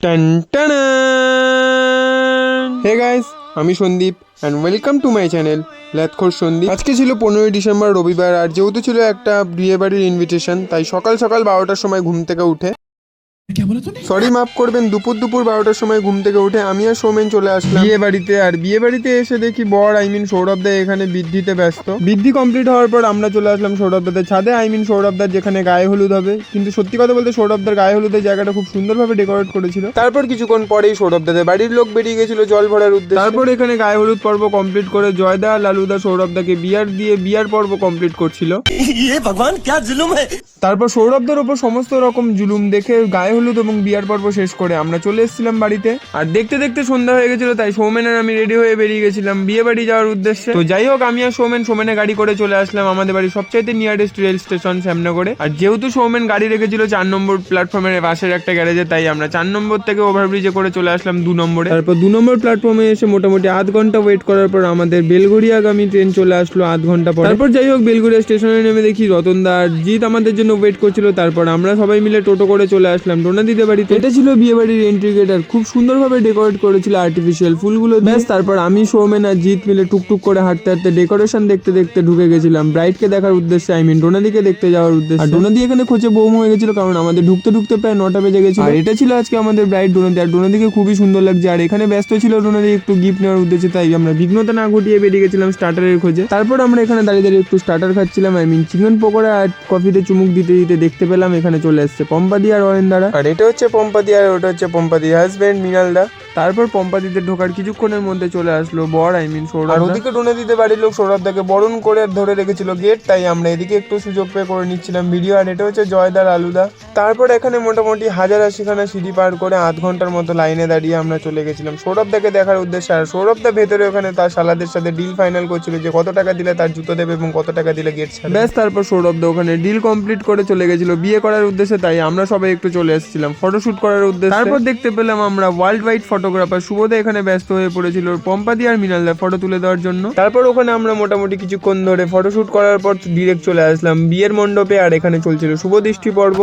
টান টানা। Hey guys, আমি Sandeep and welcome to my channel ল্যাথখোর সন্দীপ। আজকে ছিল 15ই ডিসেম্বর রবিবার, আর যেহেতু ছিল একটা বিয়ে বাড়ির ইনভিটেশন, তাই সকাল সকাল 12টার সময় ঘুম থেকে উঠে, সরি মাফ করবেন, দুপুর 12টার সময় ঘুম থেকে উঠে আমি আর সৌমেন চলে আসলাম বিয়ে বাড়িতে। আর বিয়ে বাড়িতে এসে দেখি বর সৌরভ দা এখানে বৃদ্ধিতে ব্যস্ত। বৃদ্ধি কমপ্লিট হওয়ার পর আমরা চলে আসলাম সৌরভ দাদের ছাদে, সৌরভ দার যেখানে গায়ে হলুদ হবে। কিন্তু সত্যি কথা বলতে সৌরভ দার গায়ে হলুদের জায়গাটা খুব সুন্দরভাবে ডেকোরেট করেছিল। তারপর কিছুক্ষণ পরেই সৌরভ দাদের বাড়ির লোক বেরিয়ে গেছিল জল ভরার উদ্দেশ্যে। তারপর এখানে গায়ে হলুদ পর্ব কমপ্লিট করে জয়দা, লালুদা সৌরভ দাকে বিয়ার দিয়ে বিয়ার পর্ব কমপ্লিট করছিল। তারপর সৌরভদের ওপর সমস্ত রকম জুলুম দেখে গায়ে হলুদ এবং বিয়ার পর্ব শেষ করে আমরা চলে এসেছিলাম বাড়িতে। আর দেখতে দেখতে সন্ধ্যা হয়ে গেছিল, তাই সৌমেন আর আমি রেডি হয়ে বেরিয়ে গেছিলাম বিয়ে বাড়ি যাওয়ার উদ্দেশ্যে। তো যাই হোক, আমি আর সৌমেনে গাড়ি করে চলে আসলাম আমাদের বাড়ির সবচাইতে নিয়ারেস্ট রেল স্টেশন শ্যামনগরে। আর যেহেতু সৌমেন গাড়ি রেখেছিল 4 নম্বর প্ল্যাটফর্মের পাশের একটা গ্যারেজে, তাই আমরা 4 নম্বর থেকে ওভারব্রিজে করে চলে আসলাম 2 নম্বরে। তারপর 2 নম্বর প্ল্যাটফর্মে এসে মোটামুটি আধ ঘন্টা ওয়েট করার পর আমাদের বেলঘড়িয়াগামী ট্রেন চলে আসলো আধ ঘন্টা পর। তারপর যাই হোক, বেলঘড়িয়া স্টেশনে নেমে দেখি রতনদা আর জিৎ আমাদের জন্য ওয়েট করছিল। তারপর আমরা সবাই মিলে টোটো করে চলে আসলাম ডোনাদিদের বাড়িতে। এটা ছিল বিয়ে বাড়ির এন্ট্রি গেট, আর খুব সুন্দরভাবে ডেকোরেট করেছিল আর্টিফিশিয়াল ফুলগুলো। ব্যাস, তারপর আমি, সৌমেন আর জিৎ মিলে টুকটুক করে হাঁটতে হাঁটতে ডেকোরেশন দেখতে দেখতে ঢুকে গেছিলাম ব্রাইডকে দেখার উদ্দেশ্যে, ডোনাদিকে দেখতে যাওয়ার উদ্দেশ্যে। আর ডোনাদি এখানে খোঁজে বোম হয়ে গেছিল, কারণ আমাদের ঢুকতে ঢুকতে প্রায় 9টা বেজে গেছিল। আর এটা ছিল আজকে আমাদের ব্রাইড ডোনাদি, আর ডোনাদিকে খুবই সুন্দর লাগছে। আর এখানে ব্যস্ত ছিল ডোনাদি একটু গিফট নেওয়ার উদ্দেশ্যে, তাই আমরা বিঘ্নতা না ঘটিয়ে বেরিয়ে গেছিলাম স্টার্টারের খোঁজে। তারপর আমরা এখানে দাঁড়িয়ে দাঁড়িয়ে একটু স্টার্টার খাচ্ছিলাম, চিকেন পকোড়া আর কফিতে চুমুক দিতে দিতে দেখতে পেলাম এখানে চলে এসছে পম্পাদি আর অয়েন্দারা। আর এটা হচ্ছে পম্পাদি, আর ওটা হচ্ছে পম্পাদির হাজবেন্ড মৃণালদা। তারপর পম্পাদিতে ঢোকার কিছুক্ষণের মধ্যে চলে আসলো বর সৌরভ। আর ওদিকে ডোনাদিতে বাড়ির লোক সৌরভদাকে বরণ করে ধরে রেখেছিল গেট, তাই আমরা এদিকে একটু সুযোগ পেয়ে করে নিচ্ছিলাম ভিডিও। আর এটা হচ্ছে জয়দার আলুদা। তারপর এখানে মোটামুটি 1080খানা সিঁড়ি পার করে আধ ঘন্টার মতো লাইনে দাঁড়িয়ে আমরা চলে গেছিলাম সৌরভদাকে দেখার উদ্দেশ্যে। আর সৌরভদা ভেতরে ওখানে তার শালাদের সাথে ডিল ফাইনাল করছিল যে কত টাকা দিলে তার জুতো দেবে এবং কত টাকা দিলে গেট ছাড়বে। ব্যাস, তারপর সৌরভদা ওখানে ডিল কমপ্লিট করে চলে গেছিল বিয়ে করার উদ্দেশ্যে, তাই আমরা সবাই একটু চলে এসেছিলাম ফটোশুট করার উদ্দেশ্যে। তারপর দেখতে পেলাম আমরা ওয়ার্ল্ড ওয়াইড ফটোগ্রাফার শুভদা এখানে ব্যস্ত হয়ে পড়েছিল পম্পাদি আর মৃণালদা ফটো তুলে দেওয়ার জন্য। তারপর ওখানে আমরা মোটামুটি কিছুক্ষণ ধরে ফটোশুট করার পর ডিরেক্ট চলে আসলাম বিয়ের মণ্ডপে। আর এখানে চলছিল শুভ দৃষ্টি পর্ব।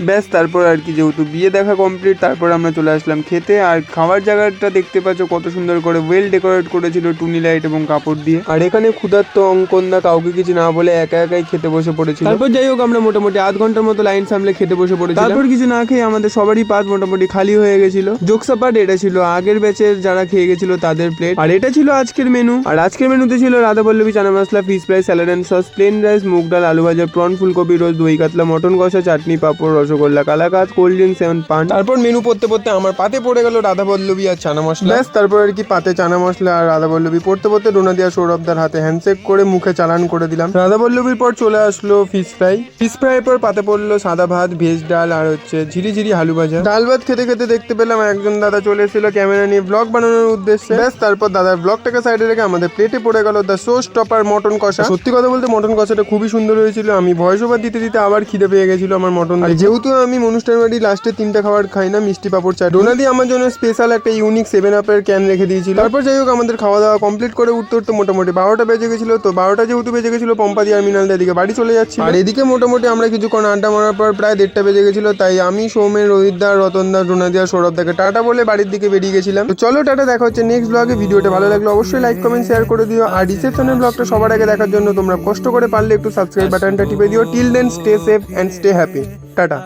ব্যাস, তারপর আর কি যেহেতু বিয়ে দেখা কমপ্লিট, তারপর আমরা চলে আসলাম খেতে। আর খাওয়ার জায়গাটা দেখতে পাচ্ছ কত সুন্দর করে ওয়েল ডেকোরেট করেছিল টুনি লাইট এবং কাপড় দিয়ে। আর এখানে ক্ষুধার্ত অঙ্কনদা কাউকে কিছু না বলে একা একাই খেতে বসে পড়েছিল। তারপর যাই হোক, আমরা মোটামুটি আধ ঘন্টার মতো লাইন সামলে খেতে বসে পড়েছি। তারপর কিছু না খেয়ে আমাদের সবারই পাত মোটামুটি খালি হয়ে গেছিল। জোকসাপাট, এটা ছিল আগের ব্যাচের যারা খেয়ে গেছিল তাদের প্লেট। আর এটা ছিল আজকের মেনু। আর আজকের মেনুতে ছিল radhaballabhi chana masala, fish fry, salad and sauce, plain rice, মুগ ডাল, আলু ভাজা, প্রন, ফুলকপি রোস্ট, দই কাতলা, মটন কষা, চাটনি, পাঁপড়, রসগোল্লা, কালাকাঁদ, কোল্ড ড্রিঙ্কস এবং পান। তারপর মেনু পড়তে পড়তে আমার পাতে পড়ে গেল রাধাবল্লভী আর চানা মশলা। ব্যাস, তারপর আর কি পাতে চানা মশলা আর রাধাবল্লভী পড়তে পড়তে ডোনাদি আর সৌরভদার হাতে হ্যান্ডশেক করে মুখে চালান করে দিলাম। রাধাবল্লভীর পর চলে আসলো ফিশ ফ্রাই। ফিশ ফ্রাইয়ের পর পাতে পড়লো সাদা ভাত, ভেজ ডাল আর হচ্ছে ঝিরি আলু ভাজা। ডাল ভাত খেতে খেতে দেখতে পেলাম একজন দাদা চলে এসেছিল ক্যামেরা নিয়ে ব্লগ বানানোর উদ্দেশ্যে। ব্যাস, তারপর দাদার ব্লগটাকে সাইডে রেখে আমাদের প্লেটে পড়ে গেল দ্য শো স্টপার মটন কষা। সত্যি কথা বলতে মটন কষাটা খুবই সুন্দর হয়েছিল। আমি ভয়েস ওভার দিতে দিতে আবার খিদে পেয়ে গেছিল আমার মটন। আর যেহেতু আমি অনুষ্ঠান বাড়ি লাস্টে 3টা খাবার খাই না, মিষ্টি পাপড় চা, ডোনাদি আমার জন্য স্পেশাল একটা ইউনিক 7-আপের ক্যান রেখে দিয়েছিল। তারপর যাই হোক, আমাদের খাওয়া দাওয়া কমপ্লিট করে উঠতে উঠতে মোটামুটি 12টা বেজে গেছিল। তো 12টা যেহেতু বেজে গেছিল, পম্পাদি আর মৃণালদা এদিকে বাড়ি চলে যাচ্ছি। আর এদিকে মোটামুটি আমরা কিছুক্ষণ আড্ডা মারার পর প্রায় 1:30টা বেজে গেছিল, তাই আমি, সৌমেন, রোহিতদা, রতনদা, ডোনাদি আর সৌরভদাকে টাটা বলে বাড়ির দিকে বেরিয়ে গেছিলাম। তো চলো টাটা, দেখা হচ্ছে নেক্সট ব্লগে। ভিডিওটা ভালো লাগলে অবশ্যই লাইক কমেন্ট শেয়ার করে দিও। আর রিসেপশনের ব্লগটা সবার আগে দেখার জন্য তোমরা কষ্ট করে পারলে একটু সাবস্ক্রাইব বাটনটা টিপে দিও। Till then stay safe and stay happy. Tata.